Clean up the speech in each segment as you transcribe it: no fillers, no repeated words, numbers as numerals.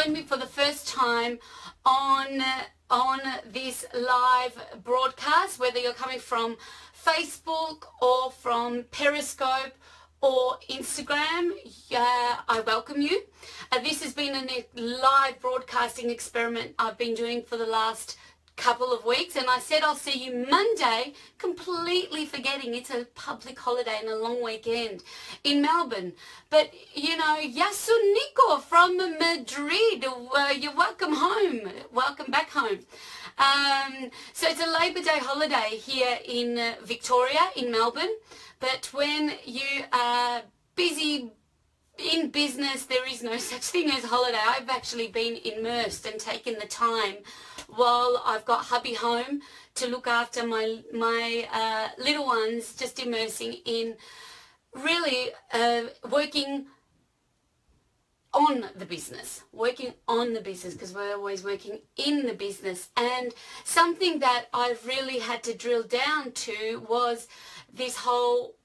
join me for the first time on this live broadcast, whether you're coming from Facebook or from Periscope or Instagram, I welcome you. This has been a live broadcasting experiment I've been doing for the last couple of weeks, and I said I'll see you Monday, completely forgetting it's a public holiday and a long weekend in Melbourne. But you know, Yasuniko from Madrid, you're welcome home, welcome back home. So it's a Labor Day holiday here in Victoria, in Melbourne, but when you are busy in business, there is no such thing as holiday. I've actually been immersed and taken the time while I've got hubby home to look after my little ones, just immersing in really working on the business, because we're always working in the business. And something that I've really had to drill down to was this whole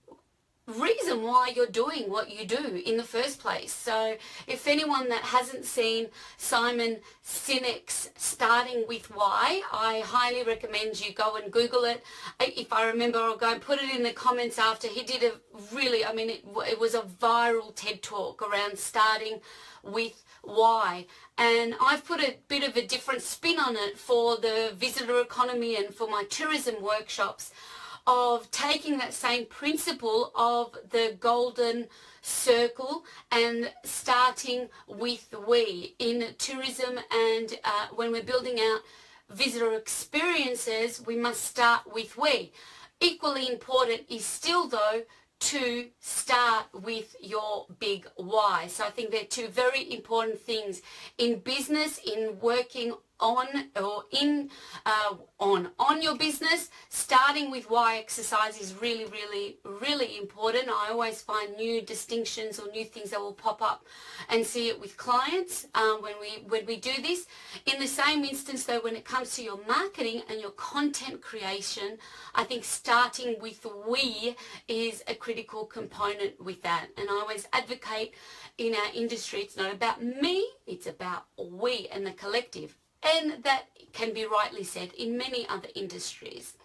reason why you're doing what you do in the first place. So if anyone that hasn't seen Simon Sinek's Starting With Why, I highly recommend you go and Google it. If I remember, I'll go and put it in the comments after. He did a really, it was a viral TED talk around starting with why, and I've put a bit of a different spin on it for the visitor economy and for my tourism workshops, of taking that same principle of the golden circle and starting with we in tourism. And when we're building out visitor experiences, we must start with we. Equally important is still, though, to start with your big why. So I think they're two very important things in business, in working on or in on your business. Starting with why exercise is really, really, really important. I always find new distinctions or new things that will pop up and see it with clients when we do this. In the same instance, though, when it comes to your marketing and your content creation, I think starting with we is a critical component with that. And I always advocate in our industry, it's not about me, it's about we and the collective. And that can be rightly said in many other industries.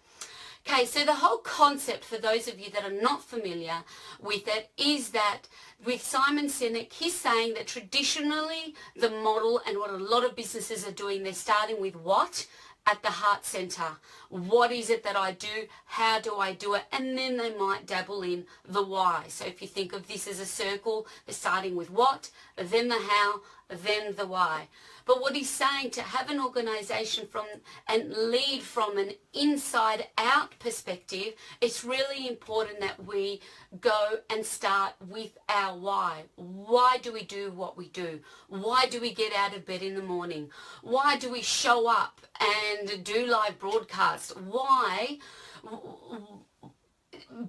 Okay, so the whole concept, for those of you that are not familiar with it, is that with Simon Sinek, he's saying that traditionally the model and what a lot of businesses are doing, they're starting with what at the heart center. What is it that I do? How do I do it? And then they might dabble in the why. So if you think of this as a circle, they're starting with what, then the how, then the why. But what he's saying, to have an organization from and lead from an inside out perspective, it's really important that we go and start with our why. Why do we do what we do? Why do we get out of bed in the morning? Why do we show up and do live broadcasts? Why?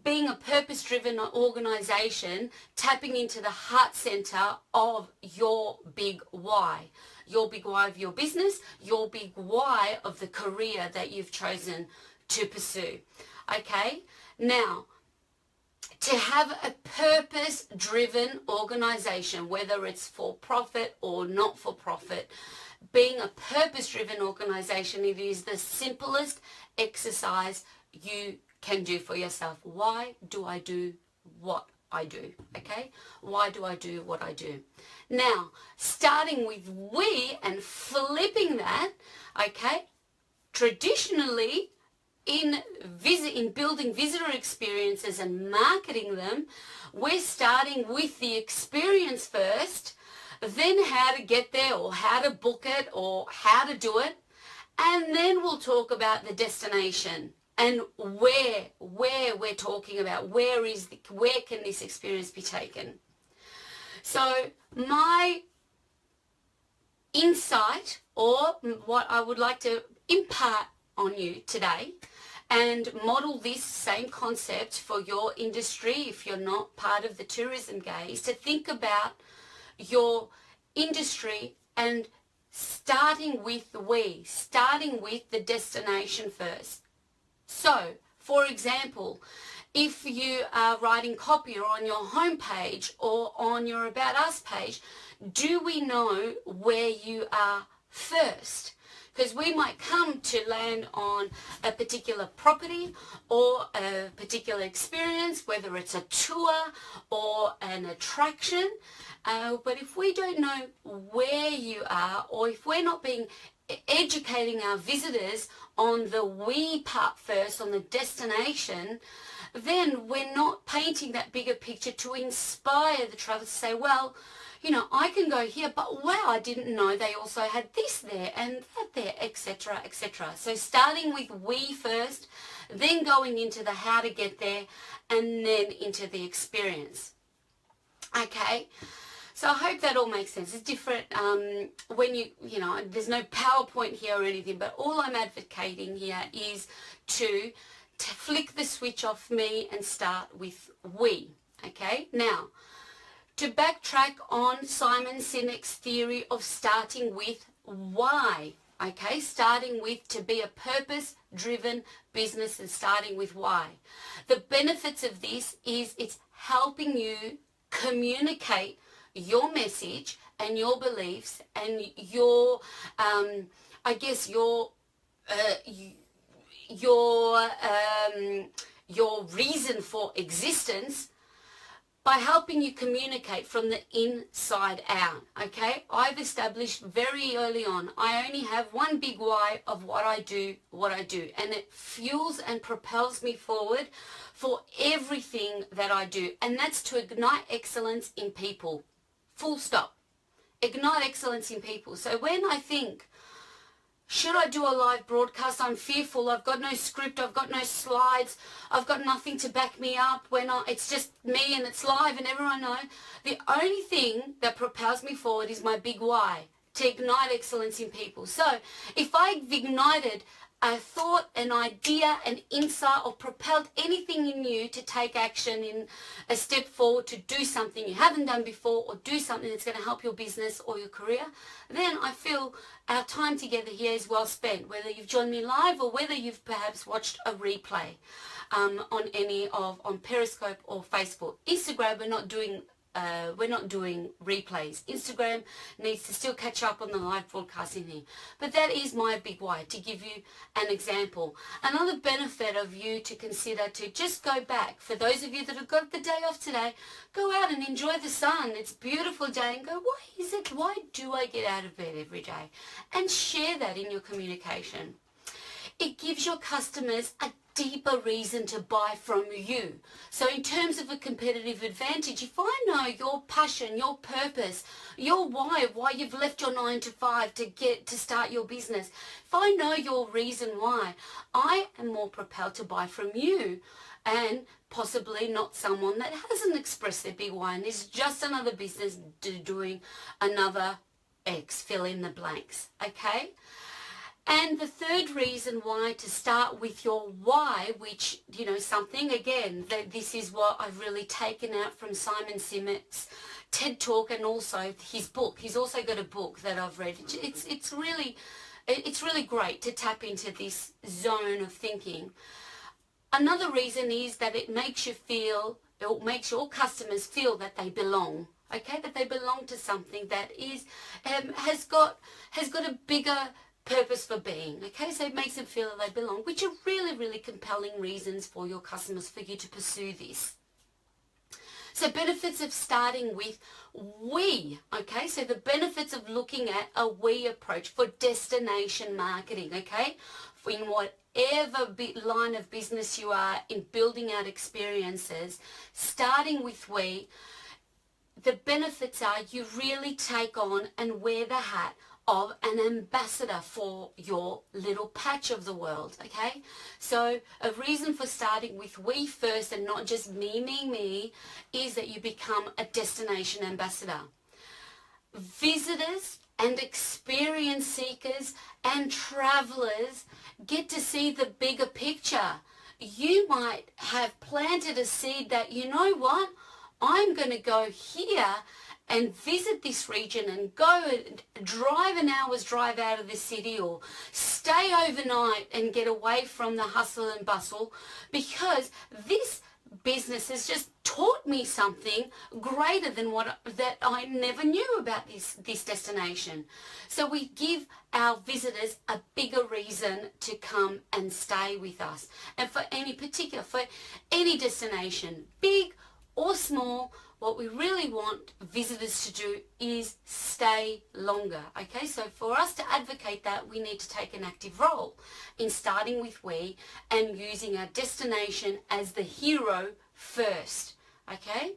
Being a purpose-driven organization, tapping into the heart center of your big why. Your big why of your business, your big why of the career that you've chosen to pursue. Okay? Now, to have a purpose-driven organization, whether it's for profit or not for profit, being a purpose-driven organization, it is the simplest exercise you can do for yourself. Why do I do what I do? Okay? Why do I do what I do? Now, starting with we and flipping that, okay, traditionally in building visitor experiences and marketing them, we're starting with the experience first, then how to get there or how to book it or how to do it, and then we'll talk about the destination and where we're talking about, where can this experience be taken. So my insight, or what I would like to impart on you today, and model this same concept for your industry if you're not part of the tourism game, is to think about your industry and starting with the destination first. So, for example, if you are writing copy or on your homepage or on your About Us page, do we know where you are first? Because we might come to land on a particular property or a particular experience, whether it's a tour or an attraction. But if we don't know where you are, or if we're not educating our visitors on the we part first, on the destination, then we're not painting that bigger picture to inspire the travelers to say, well, you know, I can go here, but wow, I didn't know they also had this there and that there, etc., etc. So starting with we first, then going into the how to get there, and then into the experience. Okay, so I hope that all makes sense. It's different when you know, there's no PowerPoint here or anything, but all I'm advocating here is to flick the switch off me and start with we. Okay, now, to backtrack on Simon Sinek's theory of starting with why, okay, starting with to be a purpose-driven business and starting with why. The benefits of this is it's helping you communicate your message and your beliefs and your, I guess, your reason for existence, by helping you communicate from the inside out, okay? I've established very early on, I only have one big why of what I do, and it fuels and propels me forward for everything that I do, and that's to ignite excellence in people. Full stop. Ignite excellence in people. So when I think, should I do a live broadcast? I'm fearful. I've got no script. I've got no slides. I've got nothing to back me up. It's just me and it's live and everyone knows. The only thing that propels me forward is my big why, to ignite excellence in people. So if I've ignited a thought, an idea, an insight, or propelled anything in you to take action in a step forward, to do something you haven't done before, or do something that's going to help your business or your career, then I feel our time together here is well spent, whether you've joined me live or whether you've perhaps watched a replay on Periscope or Facebook. Instagram, we're not doing replays. Instagram needs to still catch up on the live broadcasting here. But that is my big why, to give you an example. Another benefit of you to consider, to just go back, for those of you that have got the day off today, go out and enjoy the sun. It's a beautiful day, and go, why do I get out of bed every day? And share that in your communication. It gives your customers a deeper reason to buy from you. So in terms of a competitive advantage, if I know your passion, your purpose, your why you've left your 9 to 5 to start your business, if I know your reason why, I am more propelled to buy from you, and possibly not someone that hasn't expressed their big why and is just another business doing another X, fill in the blanks, okay? And the third reason why, to start with your why, which, you know, something, again, that this is what I've really taken out from Simon Sinek's TED Talk and also his book. He's also got a book that I've read. It's really great to tap into this zone of thinking. Another reason is that it makes your customers feel that they belong. Okay, that they belong to something that is has got a bigger purpose for being. Okay, so it makes them feel that they belong, which are really, really compelling reasons for your customers for you to pursue this. So benefits of starting with we, okay, so the benefits of looking at a we approach for destination marketing, okay, in whatever line of business you are in building out experiences, starting with we, the benefits are you really take on and wear the hat of an ambassador for your little patch of the world, okay? So a reason for starting with we first and not just me, is that you become a destination ambassador. Visitors and experience seekers and travelers get to see the bigger picture. You might have planted a seed that, you know what, I'm going to go here and visit this region and go and drive an hour's drive out of the city, or stay overnight and get away from the hustle and bustle, because this business has just taught me something greater than that I never knew about this destination. So we give our visitors a bigger reason to come and stay with us. And for any destination, big or small, what we really want visitors to do is stay longer. Okay, so for us to advocate that, we need to take an active role in starting with we and using our destination as the hero first. Okay,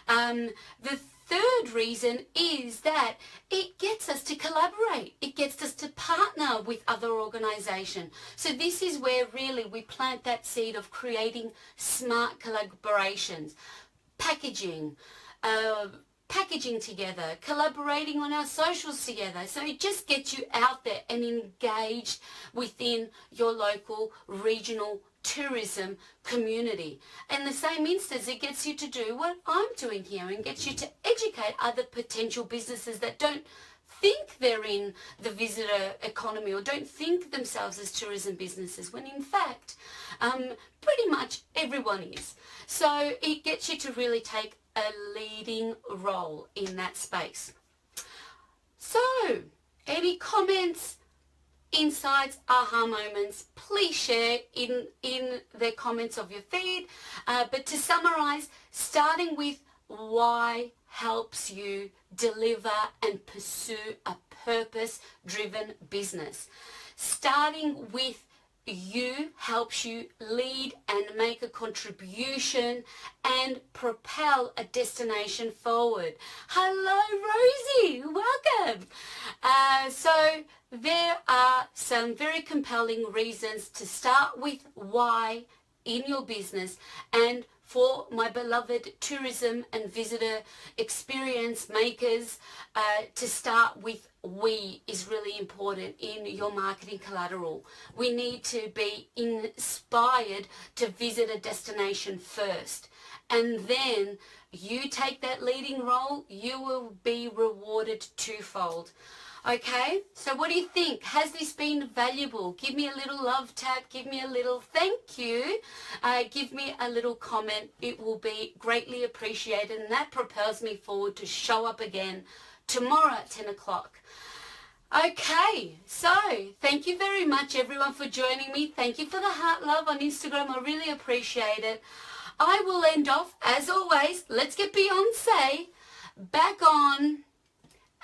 the third reason is that it gets us to collaborate. It gets us to partner with other organisations. So this is where really we plant that seed of creating smart collaborations, packaging together, collaborating on our socials together. So it just gets you out there and engaged within your local regional tourism community. In the same instance, it gets you to do what I'm doing here and gets you to educate other potential businesses that don't think they're in the visitor economy or don't think themselves as tourism businesses, when in fact pretty much everyone is. So it gets you to really take a leading role in that space. So any comments, insights, aha moments, please share in the comments of your feed. But to summarize, starting with why helps you deliver and pursue a purpose-driven business. Starting with you helps you lead and make a contribution and propel a destination forward. Hello, Rosie, welcome. So there are some very compelling reasons to start with why in your business, and for my beloved tourism and visitor experience makers, to start with we is really important in your marketing collateral. We need to be inspired to visit a destination first, and then you take that leading role, you will be rewarded twofold. Okay, so what do you think? Has this been valuable? Give me a little love tap, give me a little thank you, give me a little comment. It will be greatly appreciated, and that propels me forward to show up again tomorrow at 10 o'clock. Okay, so thank you very much everyone for joining me. Thank you for the heart love on Instagram. I really appreciate it. I will end off, as always, let's get Beyonce back on.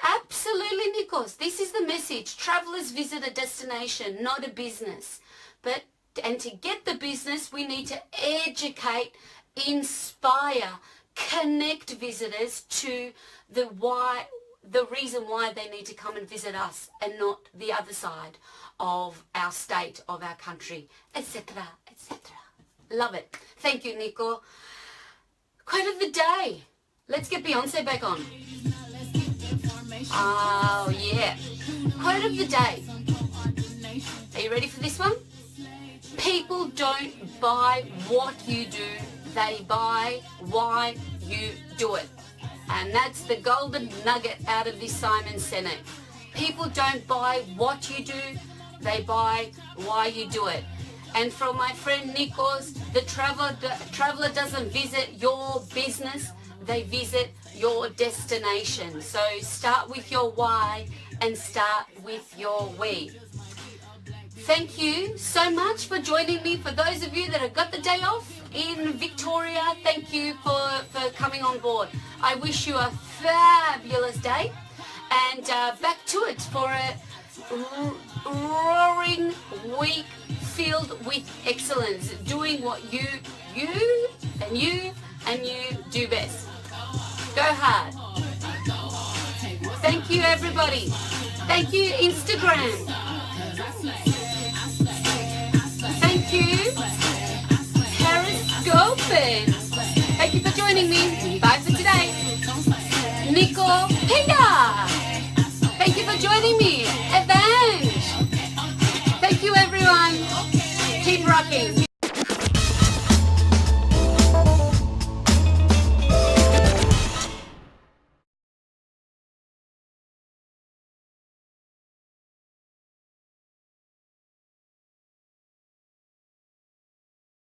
Absolutely, Nikos. This is the message. Travelers visit a destination, not a business. And to get the business, we need to educate, inspire, connect visitors to the reason why they need to come and visit us and not the other side of our state, of our country, etc., etc. Love it. Thank you, Nico. Quote of the day. Let's get Beyonce back on. Oh, yeah. Quote of the day. Are you ready for this one? People don't buy what you do. They buy why you do it. And that's the golden nugget out of this Simon Sinek. People don't buy what you do. They buy why you do it. And from my friend Nikos, the traveler doesn't visit your business. They visit your destination. So start with your why and start with your we. Thank you so much for joining me. For those of you that have got the day off in Victoria, thank you for coming on board. I wish you a fabulous day, and back to it for a roaring week filled with excellence, doing what you do best. Go hard. Thank you, everybody. Thank you, Instagram. Thank you, Periscope. Thank you for joining me.